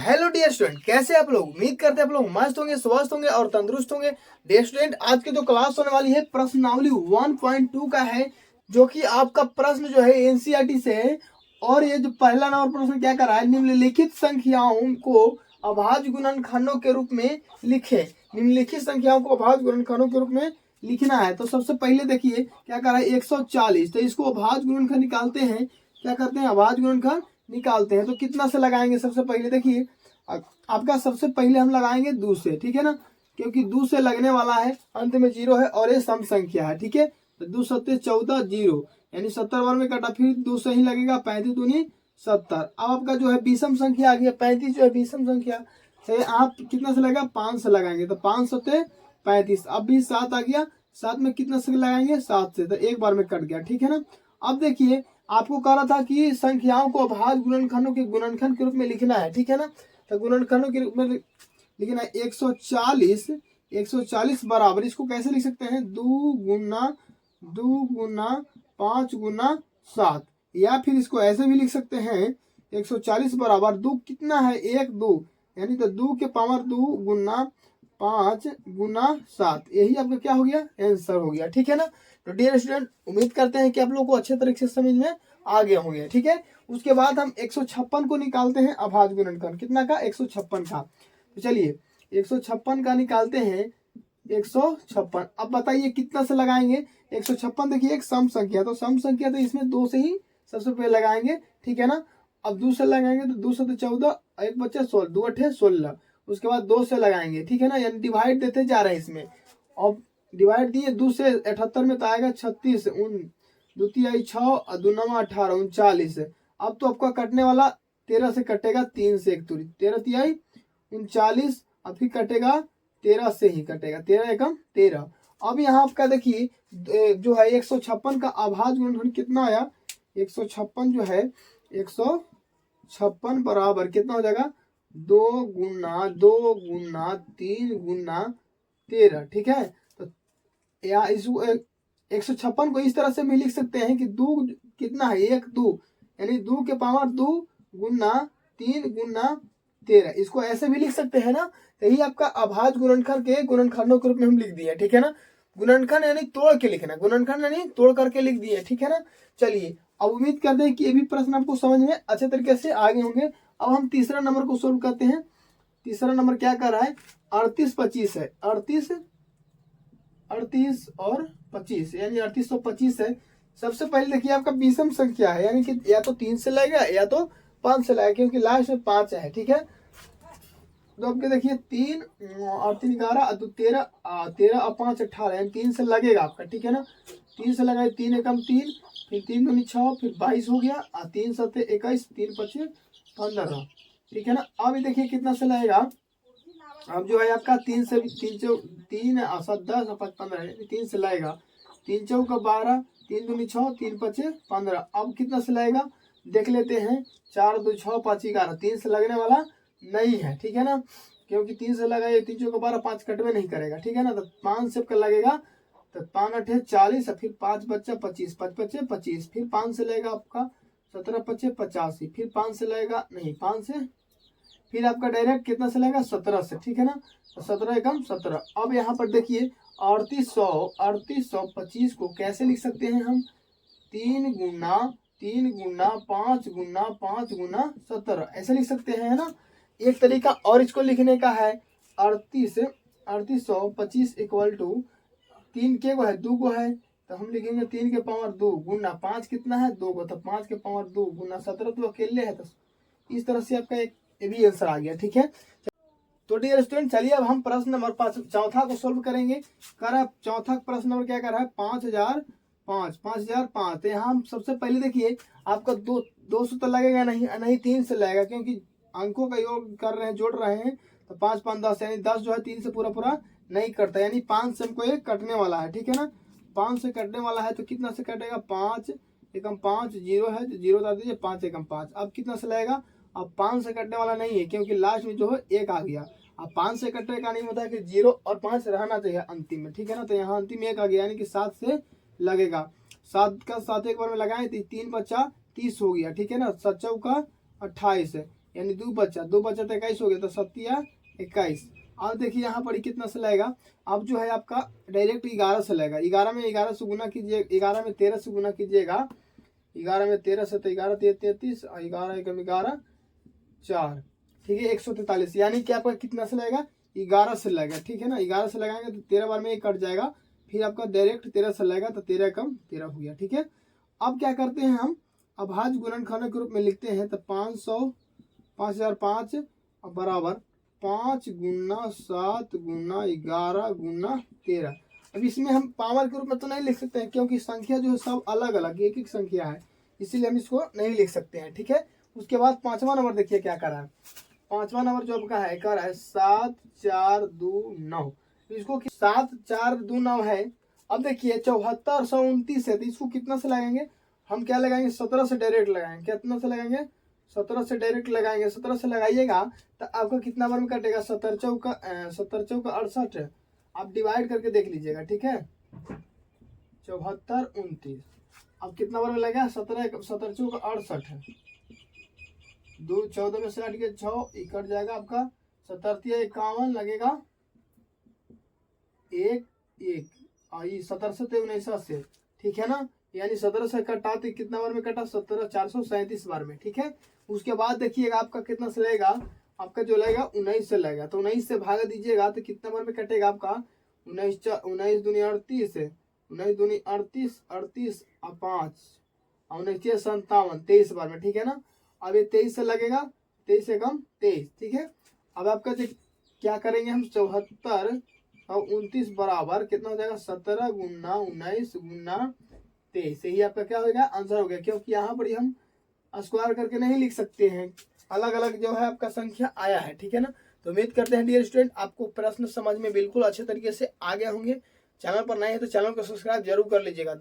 Hello dear student, कैसे आप लोग? उम्मीद करते हैं आप लोग मस्त होंगे, स्वस्थ होंगे और तंदुरुस्त होंगे। डियर स्टूडेंट, आज की जो क्लास होने वाली है प्रश्नावली 1.2 का है, जो कि आपका प्रश्न जो है एनसीईआरटी से है। और ये जो पहला नंबर प्रश्न क्या कर रहा है, निम्नलिखित संख्याओं को अभाज्य गुणनखंडों के रूप में लिखे। निम्नलिखित संख्याओं को अभाज्य गुणनखंडों के रूप में लिखना है। तो सबसे पहले देखिए क्या कर रहा है, 140। तो इसको अभाज्य गुणनखंड निकालते हैं। क्या करते हैं, अभाज्य गुणनखंड निकालते हैं। तो कितना से लगाएंगे? सबसे पहले देखिए आपका सबसे पहले हम लगाएंगे 2 से, ठीक है ना, क्योंकि 2 से लगने वाला है, अंत में 0 है और ये सम संख्या है, ठीक है। तो 2 सत्ते 14, 0 यानी 70 बार में कटा, फिर 2 से ही लगेगा, 35 दूनी 70। अब आपका जो है विषम संख्या आ गया, 35 जो है विषम संख्या है। आप कितना से लगेगा? 5 से लगाएंगे, तो 5 सत्ते 35। अब भी 7 आ गया, 7 में कितना से लगाएंगे? 7 से, तो एक बार में कट गया, ठीक है ना। अब देखिए आपको कह रहा था कि संख्याओं को अभाज्य गुणनखंडों के गुणनखंड के रूप में लिखना है, ठीक है ना। तो गुणनखंडों के रूप में लिखना है 140 बराबर, इसको कैसे लिख सकते हैं? 2 गुना 5 गुना 7, या फिर इसको ऐसे भी लिख सकते हैं 140 बराबर 2 कितना है? 1 2, यानी तो 2 के पावर 2 गुना 5 गुना 7, यही आपका क्या हो गया? आंसर हो गया, ठीक है ना। तो डियर स्टूडेंट, उम्मीद करते हैं कि आप लोगों को अच्छे तरीके से समझ में आ गए होंगे, ठीक है। उसके बाद हम 156 को निकालते हैं अभाज्य गुणनखंड। कितना का? 156 का। तो चलिए 156 का निकालते हैं। 156, अब बताइए कितना से लगाएंगे? 156 देखिए एक सम संख्या, तो सम संख्या तो इसमें 2 से ही सबसे पहले लगाएंगे, ठीक है ना। अब 2 से लगाएंगे तो 2 से 14, एक बच्चा 16, 2 अठे 16। उसके बाद 2 से लगाएंगे, ठीक है ना, यानी डिवाइड देते जा रहे हैं इसमें। अब डिवाइड दिए 2 से 78 में तो आएगा 36, दो तिहाई 6 और 2 नवा 18, 39। अब तो आपका कटने वाला 13 से कटेगा, 3 से 1 दूरी, 13 तिहाई 39। अब फिर कटेगा 13 से ही कटेगा, 13 एकम 13। अब यहाँ आपका देखिए जो है 156 का अभाज्य गुणनखंड कितना आया? 156 जो है 156 बराबर कितना हो जाएगा? 2 गुना 3 गुना 13, ठीक है। तो या इस 156 को इस तरह से भी लिख सकते हैं कि 2 कितना है? 1 2, यानी 2 के पावर 2 गुना 3 गुना 13, इसको ऐसे भी लिख सकते हैं ना। यही आपका अभाज्य गुणनखंड के गुणनखंडों के रूप में हम लिख दिए, ठीक है ना। गुणनखंड यानी तोड़ के लिखना, गुणनखंड यानी तोड़ करके लिख दिए, ठीक है ना। चलिए अब उम्मीद करते हैं कि ये भी प्रश्न आपको समझ में अच्छे तरीके से आगे होंगे। अब हम तीसरा नंबर को सोल्व करते हैं। तीसरा नंबर क्या कर रहा है? 38 25 है, 38 और 25 यानी 3825 है। सबसे पहले देखिए आपका विषम संख्या है, यानी कि या तो 3 से लगेगा या तो 5 से लगेगा, क्योंकि लास्ट में 5 है, ठीक है। तो आपके देखिए 3 और 3 11, 2 13, 13 और 5 18, यानी 3 से लगेगा आपका, ठीक है ना। 3 से लगाए, 3 एकम 3, फिर 3 दूनी 6, फिर 22 हो गया, 3 7 21, 3 25 15, ठीक है ना। अब ये देखिए कितना से लगेगा। अब जो है आपका 3 से 3 7 10 5 15, 3 से लाएगा, 3 चौका 12, 3 दूनी 6, 3 5 15। अब कितना से लाएगा देख लेते हैं। 4 2 6 5 11, 3 से लगने वाला नहीं है, ठीक है ना, क्योंकि 3 से लगाए, 3 चौका 12, 5 कटवे नहीं करेगा, ठीक है ना। तो 5 से लगेगा, तो 5 8 40, फिर 5 बच्चा 25, 5 बच्चे 25, फिर 5 से लगेगा आपका 17 25 85, फिर 5 से लगेगा नहीं, 5 से फिर आपका डायरेक्ट कितना से लगेगा? 17 से, ठीक है ना। तो 17 एकम 17। अब यहाँ पर देखिए 3825 को कैसे लिख सकते हैं हम? 3 गुना 5 गुना 5 गुना 17, ऐसे लिख सकते हैं, है ना। एक तरीका और इसको लिखने का है, 3825 इक्वल टू 3 के को है, 2 को है, तो हम लिखेंगे 3 के पावर 2 गुना 5 कितना है? 2 को, तो 5 के पावर 2 गुना 17 तो अकेले है। तो इस तरह से आपका एक ये भी आंसर आ गया, ठीक है। तो डियर स्टूडेंट, चलिए अब हम प्रश्न नंबर 5 चौथा को सोल्व करेंगे। कर अब चौथा प्रश्न नंबर क्या कर रहा है? 5005। तो यहाँ हम सबसे पहले देखिए आपका 200 तो लगेगा नहीं 3 से लगेगा, क्योंकि अंकों का योग कर रहे हैं, जोड़ रहे हैं। तो 5 5 10, यानी 10 जो है 3 से पूरा नहीं करता, यानी 5 से हमको ये कटने वाला है, ठीक है ना। 5 से कटने वाला है, तो कितना से कटेगा? 5 एकम 5, 0 है तो 0 डाल दीजिए, 5 एकम 5। अब कितना से लगेगा? अब 5 से कटने वाला नहीं है, क्योंकि लास्ट में जो है 1 आ गया। अब 5 से कटने का नहीं होता है कि 0 और 5 रहना चाहिए अंतिम में, ठीक है ना। तो यहाँ अंतिम 1 आ गया, यानी कि 7 से लगेगा। 7 का 7 एक बार में लगाए तो 3 बच्चा 30 हो गया, ठीक है ना। 7 चौका 28, यानी 2 बचा, 2 बचा तो 21 हो गया, तो 7 21। अब देखिए यहाँ पर कितना से लगेगा, अब जो है आपका डायरेक्ट 11 से लगेगा। 11 में 11 से गुना कीजिए, 11 में 13 से गुना कीजिएगा, 11 में 13 से, तो 11 33 और 11 एकम 11 4, ठीक है 143। यानी कि आपका कितना से लगेगा, 11 से लगेगा, ठीक है ना। 11 से लगाएंगे तो 13 बार में 1 कट जाएगा, फिर आपका डायरेक्ट 13 से लगेगा, तो 13 कम 13 हो गया, ठीक है। अब क्या करते हैं हम, अभाज्य गुणनखंड के रूप में लिखते हैं, तो 5005 बराबर 5 गुना 7 गुना 11 गुना 13। अब इसमें हम पावर के रूप में तो नहीं लिख सकते हैं, क्योंकि संख्या जो है सब अलग अलग एक एक संख्या है, इसीलिए हम इसको नहीं लिख सकते हैं, ठीक है। उसके बाद 5वां नंबर देखिए क्या कर रहा है। 5वां नंबर जो आपका है कर रहा है 7 4 2 9। इसको 7 4 2 9 है। अब देखिए 7429 है, तो इसको कितना से लगाएंगे, हम क्या लगाएंगे, 17 से डायरेक्ट लगाएंगे। कितना से लगाएंगे, 17 से डायरेक्ट लगाएंगे। 17 से लगाइएगा तो आपका कितना बार में कटेगा, 17 चौका 68। आप डिवाइड करके देख लीजिएगा, ठीक है। 74 29 अब कितना बार में लगेगा, 17 चौका 68 है, 2 14 में से हट के 6 कट जाएगा आपका, 77 51 लगेगा 1 1 और ये 17 से 19 से, ठीक है ना। यानी 17 से कटा तो कितना बार में कटा, 17 437 बार में, ठीक है। उसके बाद देखिएगा आपका कितना से लगेगा, आपका जो लगेगा 19 से लगेगा, तो 19 से भाग दीजिएगा तो कितना बार में कटेगा आपका, 19 दूनी 38 है, 19 दूनी 38 38 और 5 और 19 57 23 बार में, ठीक है ना। अब ये 23 से लगेगा, 23 से कम 23, ठीक है। अब आपका जो क्या करेंगे हम, 74 और 29 बराबर कितना हो जाएगा, 17 गुना 19 गुना 23। यही आपका क्या होगा, आंसर हो गया। क्योंकि यहाँ पर हम स्क्वायर करके नहीं लिख सकते हैं, अलग अलग जो है आपका संख्या आया है, ठीक है ना। तो उम्मीद करते हैं डियर स्टूडेंट आपको प्रश्न समझ में बिल्कुल अच्छे तरीके से आ गए होंगे। चैनल पर नए हैं तो चैनल को सब्सक्राइब जरूर कर लीजिएगा।